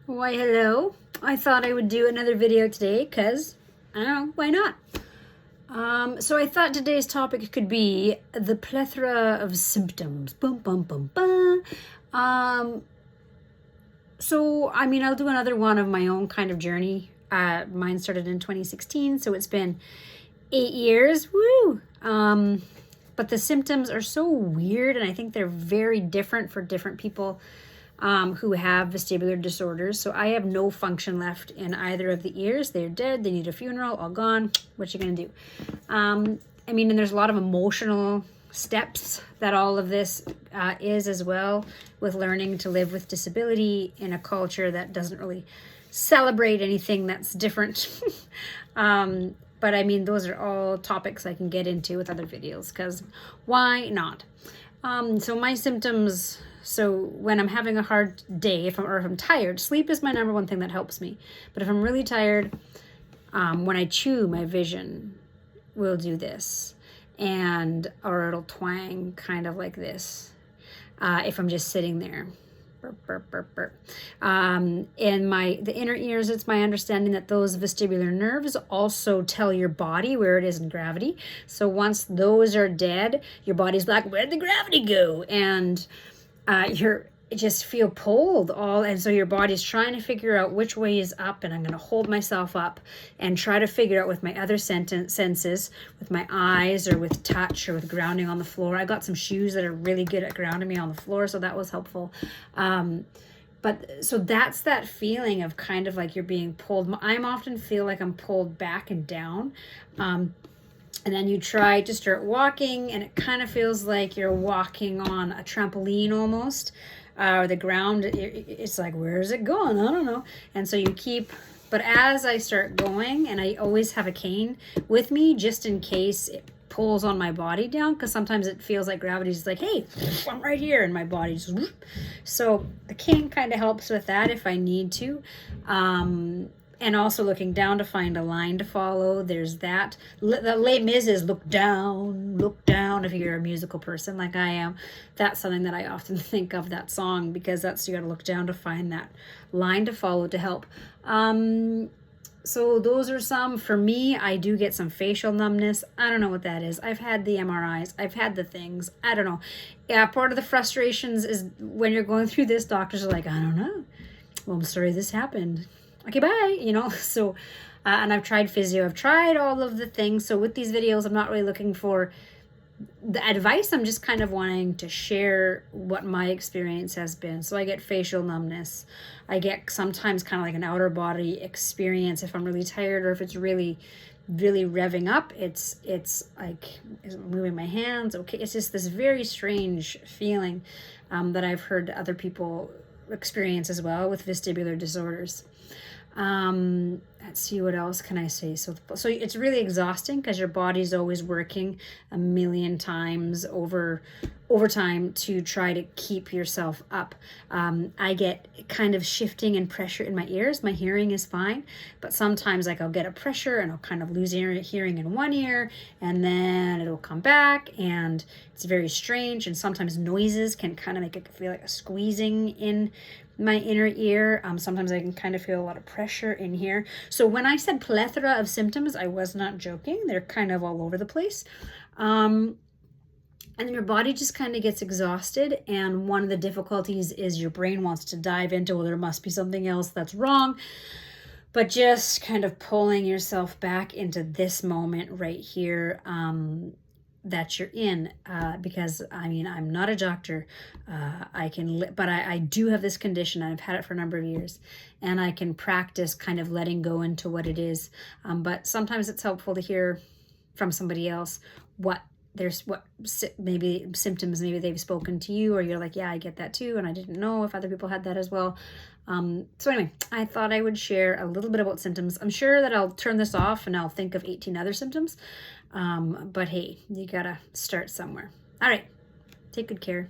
Why, hello. I thought I would do another video today because, I don't know, why not? So I thought today's topic could be the plethora of symptoms. Bum, bum, bum, bum. I'll do another one of my own kind of journey. Mine started in 2016, so it's been 8 years. Woo! But the symptoms are so weird, and I think they're very different for different people who have vestibular disorders. So I have no function left in either of the ears. They're dead. They need a funeral. All gone. What you gonna do? And there's a lot of emotional steps that all of this is as well, with learning to live with disability in a culture that doesn't really celebrate anything that's different. But those are all topics I can get into with other videos, because why not? So my symptoms, so when I'm having a hard day, if I'm tired, sleep is my number one thing that helps me. But if I'm really tired, when I chew, my vision will do this, or it'll twang kind of like this. If I'm just sitting there. Burp, burp, burp, burp. In the inner ears, it's my understanding that those vestibular nerves also tell your body where it is in gravity. So once those are dead, your body's like, where'd the gravity go? And you just feel pulled and so your body's trying to figure out which way is up, and I'm going to hold myself up and try to figure out with my other senses, with my eyes or with touch or with grounding on the floor. I got some shoes that are really good at grounding me on the floor, so that was helpful. But so that's that feeling of kind of like you're being pulled. I often feel like I'm pulled back and down. And then you try to start walking, and it kind of feels like you're walking on a trampoline almost. Or the ground, it's like, where is it going? I don't know. And so but as I start going, and I always have a cane with me just in case it pulls on my body down, because sometimes it feels like gravity's like, hey, I'm right here, and my body just whoop. So the cane kind of helps with that if I need to. And also looking down to find a line to follow. There's that. The Les Mis is look down, if you're a musical person like I am. That's something that I often think of, that song, because you got to look down to find that line to follow to help. So those are some. For me, I do get some facial numbness. I don't know what that is. I've had the MRIs. I've had the things. I don't know. Yeah, part of the frustrations is when you're going through this, doctors are like, I don't know. Well, I'm sorry this happened. Okay, bye, so, and I've tried physio, I've tried all of the things. So with these videos, I'm not really looking for the advice. I'm just kind of wanting to share what my experience has been. So I get facial numbness. I get sometimes kind of like an outer body experience if I'm really tired, or if it's really, really revving up. It's like moving my hands. Okay, it's just this very strange feeling that I've heard other people experience as well with vestibular disorders. Let's see, what else can I say? So it's really exhausting because your body's always working a million times over time to try to keep yourself up. I get kind of shifting and pressure in my ears. My hearing is fine, but sometimes like I'll get a pressure and I'll kind of lose hearing in one ear, and then it'll come back, and it's very strange. And sometimes noises can kind of make it feel like a squeezing in my inner ear. Sometimes I can kind of feel a lot of pressure in here. So when I said plethora of symptoms, I was not joking. They're kind of all over the place. And then your body just kind of gets exhausted. And one of the difficulties is your brain wants to dive into, well, there must be something else that's wrong. But just kind of pulling yourself back into this moment right here, that you're in, because I'm not a doctor. But I do have this condition, and I've had it for a number of years, and I can practice kind of letting go into what it is. But sometimes it's helpful to hear from somebody else what maybe symptoms maybe they've spoken to you, or you're like, yeah, I get that too, and I didn't know if other people had that as well. So anyway, I thought I would share a little bit about symptoms. I'm sure that I'll turn this off and I'll think of 18 other symptoms. But hey, you gotta start somewhere. All right, take good care.